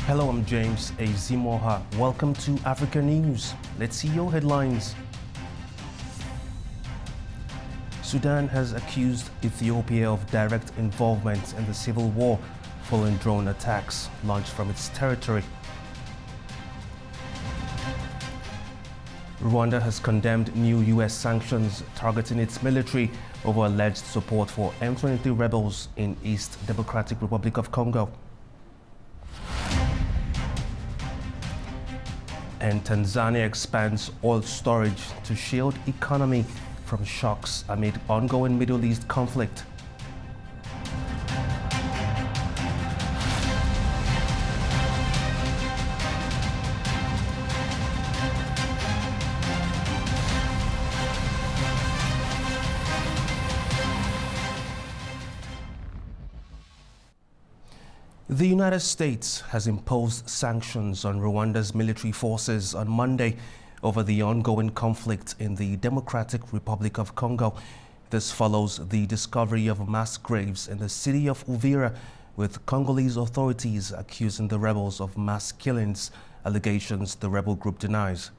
Hello, I'm James Azimoha. Welcome to Africa News. Let's see your headlines. Sudan has accused Ethiopia of direct involvement in the civil war following drone attacks launched from its territory. Rwanda has condemned new U.S. sanctions targeting its military over alleged support for M23 rebels in East Democratic Republic of Congo. And Tanzania expands oil storage to shield economy from shocks amid ongoing Middle East conflict. The United States has imposed sanctions on Rwanda's military forces on Monday over the ongoing conflict in the Democratic Republic of Congo. This follows the discovery of mass graves in the city of Uvira, with Congolese authorities accusing the rebels of mass killings, allegations the rebel group denies.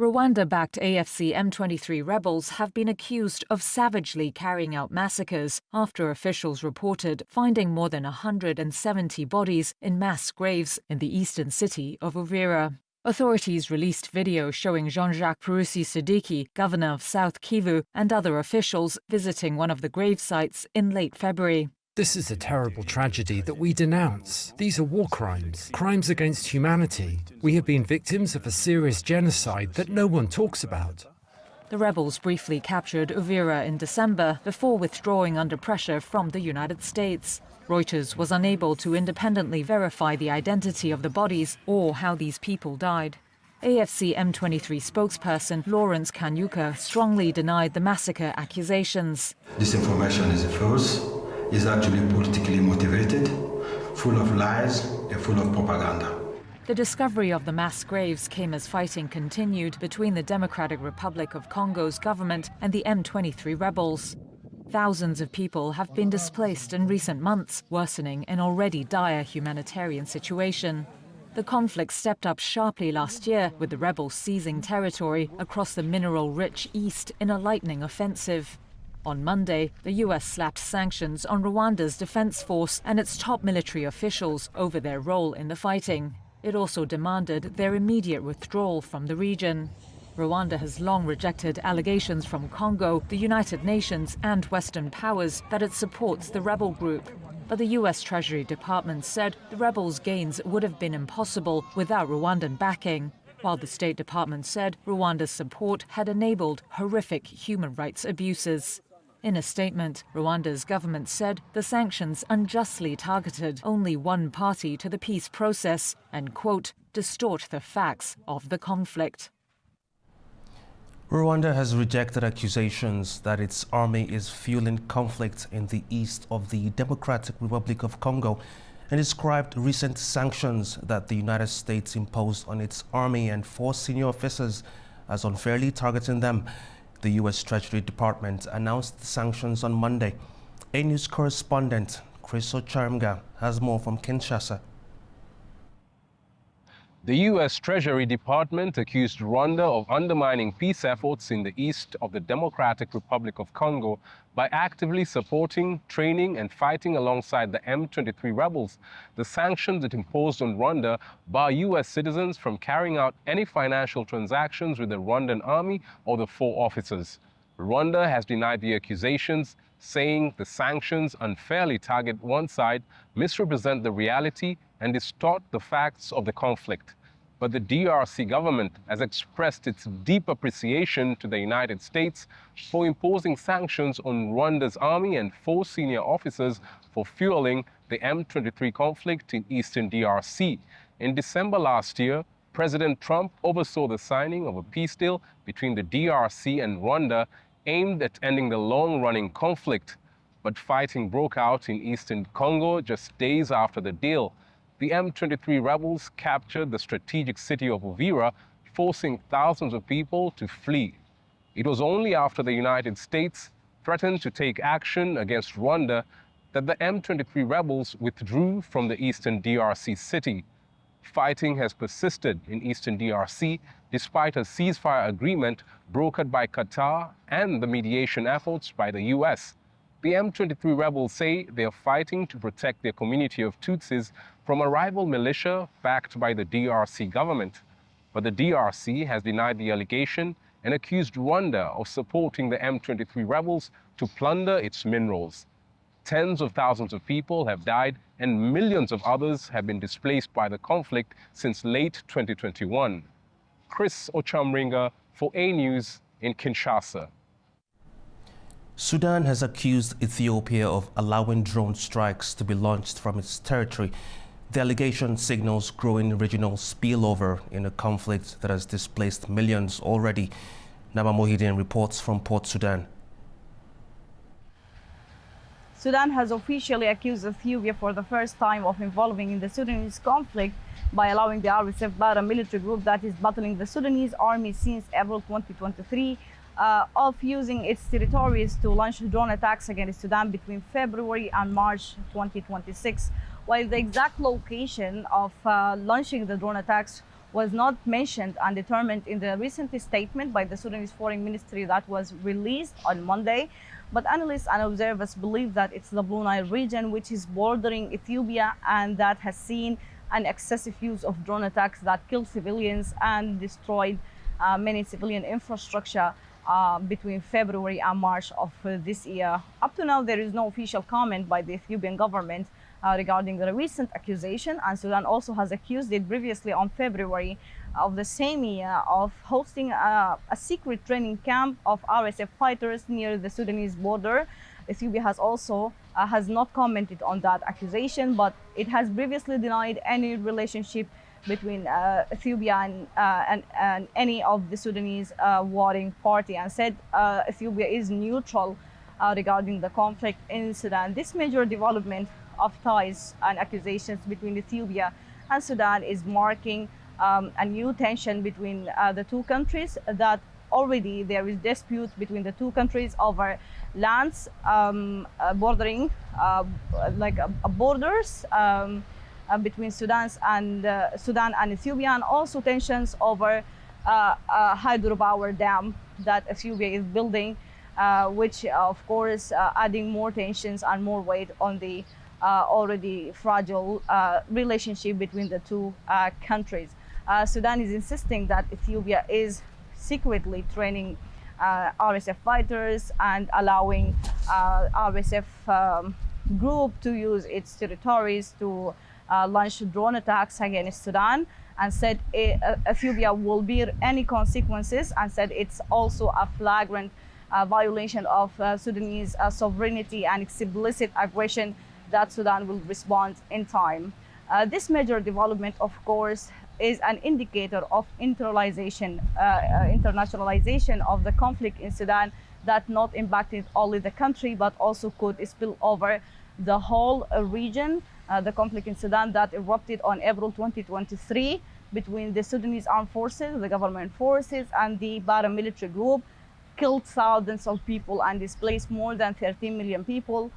Rwanda-backed AFC M23 rebels have been accused of savagely carrying out massacres after officials reported finding more than 170 bodies in mass graves in the eastern city of Uvira. Authorities released video showing Jean-Jacques Purusi-Siddiqui, governor of South Kivu, and other officials visiting one of the grave sites in late February. This is a terrible tragedy that we denounce. These are war crimes, crimes against humanity. We have been victims of a serious genocide that no one talks about. The rebels briefly captured Uvira in December before withdrawing under pressure from the United States. Reuters was unable to independently verify the identity of the bodies or how these people died. AFC M23 spokesperson Lawrence Kanyuka strongly denied the massacre accusations. This information is false. Is actually politically motivated, full of lies and full of propaganda. The discovery of the mass graves came as fighting continued between the Democratic Republic of Congo's government and the M23 rebels. Thousands of people have been displaced in recent months, worsening an already dire humanitarian situation. The conflict stepped up sharply last year, with the rebels seizing territory across the mineral-rich east in a lightning offensive. On Monday, the U.S. slapped sanctions on Rwanda's defense force and its top military officials over their role in the fighting. It also demanded their immediate withdrawal from the region. Rwanda has long rejected allegations from Congo, the United Nations, and Western powers that it supports the rebel group. But the U.S. Treasury Department said the rebels' gains would have been impossible without Rwandan backing, while the State Department said Rwanda's support had enabled horrific human rights abuses. In a statement, Rwanda's government said the sanctions unjustly targeted only one party to the peace process and, quote, distort the facts of the conflict. Rwanda has rejected accusations that its army is fueling conflict in the east of the Democratic Republic of Congo and described recent sanctions that the United States imposed on its army and 4 senior officers as unfairly targeting them. The U.S. Treasury Department announced the sanctions on Monday. A news correspondent, Chris Ocharmga, has more from Kinshasa. The U.S. Treasury Department accused Rwanda of undermining peace efforts in the east of the Democratic Republic of Congo by actively supporting, training, and fighting alongside the M23 rebels. The sanctions it imposed on Rwanda bar U.S. citizens from carrying out any financial transactions with the Rwandan army or the 4 officers. Rwanda has denied the accusations, saying the sanctions unfairly target one side, misrepresent the reality, and distort the facts of the conflict. But the DRC government has expressed its deep appreciation to the United States for imposing sanctions on Rwanda's army and 4 senior officers for fueling the M23 conflict in eastern DRC. In December last year, President Trump oversaw the signing of a peace deal between the DRC and Rwanda aimed at ending the long-running conflict. But fighting broke out in eastern Congo just days after the deal. The M23 rebels captured the strategic city of Uvira, forcing thousands of people to flee. It was only after the United States threatened to take action against Rwanda that the M23 rebels withdrew from the eastern DRC city. Fighting has persisted in eastern DRC despite a ceasefire agreement brokered by Qatar and the mediation efforts by the US. The M23 rebels say they are fighting to protect their community of Tutsis from a rival militia backed by the DRC government. But the DRC has denied the allegation and accused Rwanda of supporting the M23 rebels to plunder its minerals. Tens of thousands of people have died and millions of others have been displaced by the conflict since late 2021. Chris Ochamringa for A News in Kinshasa. Sudan has accused Ethiopia of allowing drone strikes to be launched from its territory. The allegation signals growing regional spillover in a conflict that has displaced millions already. Nama Mohidin reports from Port Sudan. Sudan has officially accused Ethiopia for the first time of involving in the Sudanese conflict by allowing the RSF paramilitary group that is battling the Sudanese army since April 2023 of using its territories to launch drone attacks against Sudan between February and March 2026. While the exact location of launching the drone attacks was not mentioned and determined in the recent statement by the Sudanese Foreign Ministry that was released on Monday, but analysts and observers believe that it's the Blue Nile region which is bordering Ethiopia and that has seen an excessive use of drone attacks that killed civilians and destroyed many civilian infrastructure between February and March of this year. Up to now, there is no official comment by the Ethiopian government regarding the recent accusation, and Sudan also has accused it previously on February of the same year of hosting a secret training camp of RSF fighters near the Sudanese border. Ethiopia has also has not commented on that accusation, but it has previously denied any relationship between Ethiopia and any of the Sudanese warring party and said Ethiopia is neutral regarding the conflict in Sudan. This major development of ties and accusations between Ethiopia and Sudan is marking a new tension between the two countries, that already there is dispute between the two countries over lands bordering borders between Sudan and Ethiopia, and also tensions over a hydropower dam that Ethiopia is building, which of course adding more tensions and more weight on the already fragile relationship between the two countries. Sudan is insisting that Ethiopia is secretly training RSF fighters and allowing RSF group to use its territories to launch drone attacks against Sudan, and said Ethiopia will bear any consequences, and said it's also a flagrant violation of Sudanese sovereignty and explicit aggression that Sudan will respond in time. This major development, of course, is an indicator of internationalization of the conflict in Sudan that not impacted only the country, but also could spill over the whole region. The conflict in Sudan that erupted on April 2023 between the Sudanese armed forces, the government forces, and the paramilitary group killed thousands of people and displaced more than 13 million people.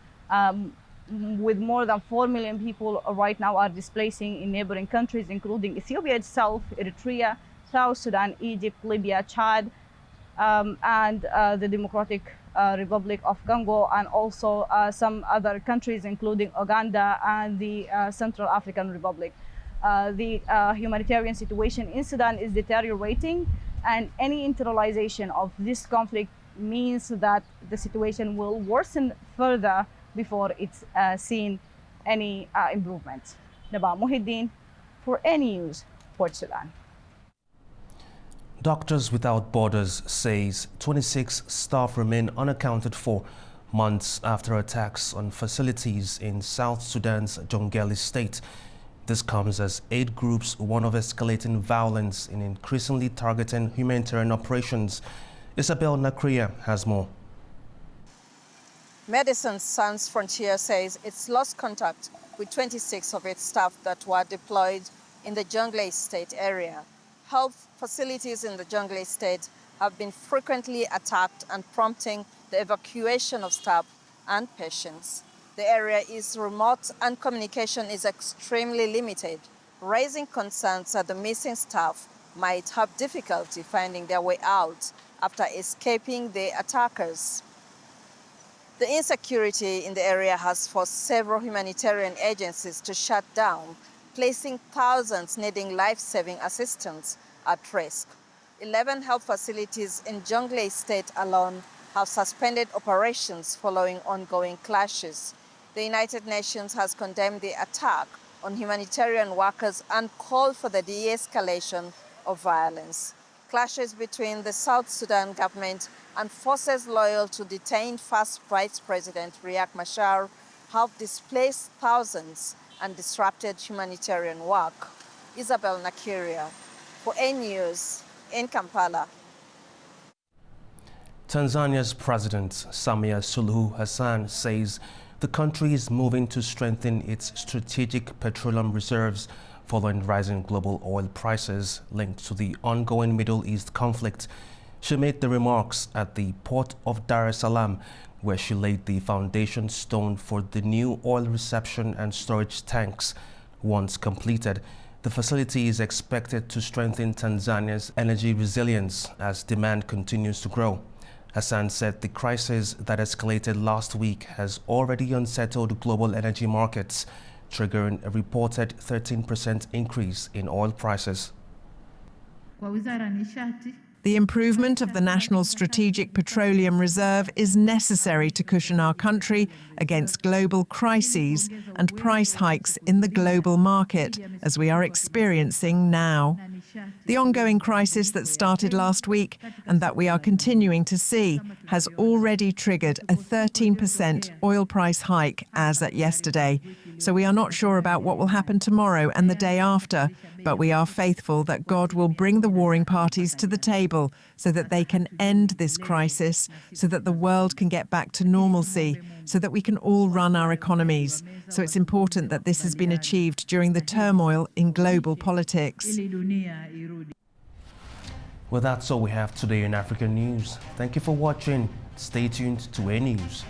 With more than 4 million people right now are displacing in neighboring countries, including Ethiopia itself, Eritrea, South Sudan, Egypt, Libya, Chad, and the Democratic Republic of Congo, and also some other countries, including Uganda and the Central African Republic. The humanitarian situation in Sudan is deteriorating, and any internalization of this conflict means that the situation will worsen further before it's seen any improvement. Naba Muhiddin for A News, Port Sudan. Doctors Without Borders says 26 staff remain unaccounted for months after attacks on facilities in South Sudan's Jonglei state. This comes as aid groups warn of escalating violence in increasingly targeting humanitarian operations. Isabel Nakria has more. Medicine Sans Frontier says it's lost contact with 26 of its staff that were deployed in the Jonglei state area. Health facilities in the Jonglei state have been frequently attacked and prompting the evacuation of staff and patients. The area is remote and communication is extremely limited, raising concerns that the missing staff might have difficulty finding their way out after escaping the attackers. The insecurity in the area has forced several humanitarian agencies to shut down, placing thousands needing life-saving assistance at risk. 11 health facilities in Jonglei State alone have suspended operations following ongoing clashes. The United Nations has condemned the attack on humanitarian workers and called for the de-escalation of violence. Clashes between the South Sudan government and forces loyal to detained first Vice President Riek Machar have displaced thousands and disrupted humanitarian work. Isabel Nakiria for A News in Kampala. Tanzania's President Samia Suluhu Hassan says the country is moving to strengthen its strategic petroleum reserves following rising global oil prices linked to the ongoing Middle East conflict. She made the remarks at the port of Dar es Salaam, where she laid the foundation stone for the new oil reception and storage tanks. Once completed, the facility is expected to strengthen Tanzania's energy resilience as demand continues to grow. Hassan said the crisis that escalated last week has already unsettled global energy markets, triggering a reported 13% increase in oil prices. The improvement of the National Strategic Petroleum Reserve is necessary to cushion our country against global crises and price hikes in the global market, as we are experiencing now. The ongoing crisis that started last week and that we are continuing to see has already triggered a 13% oil price hike as at yesterday. So we are not sure about what will happen tomorrow and the day after, but we are faithful that God will bring the warring parties to the table so that they can end this crisis, so that the world can get back to normalcy, so that we can all run our economies. So it's important that this has been achieved during the turmoil in global politics. Well, that's all we have today in African News. Thank you for watching. Stay tuned to A News.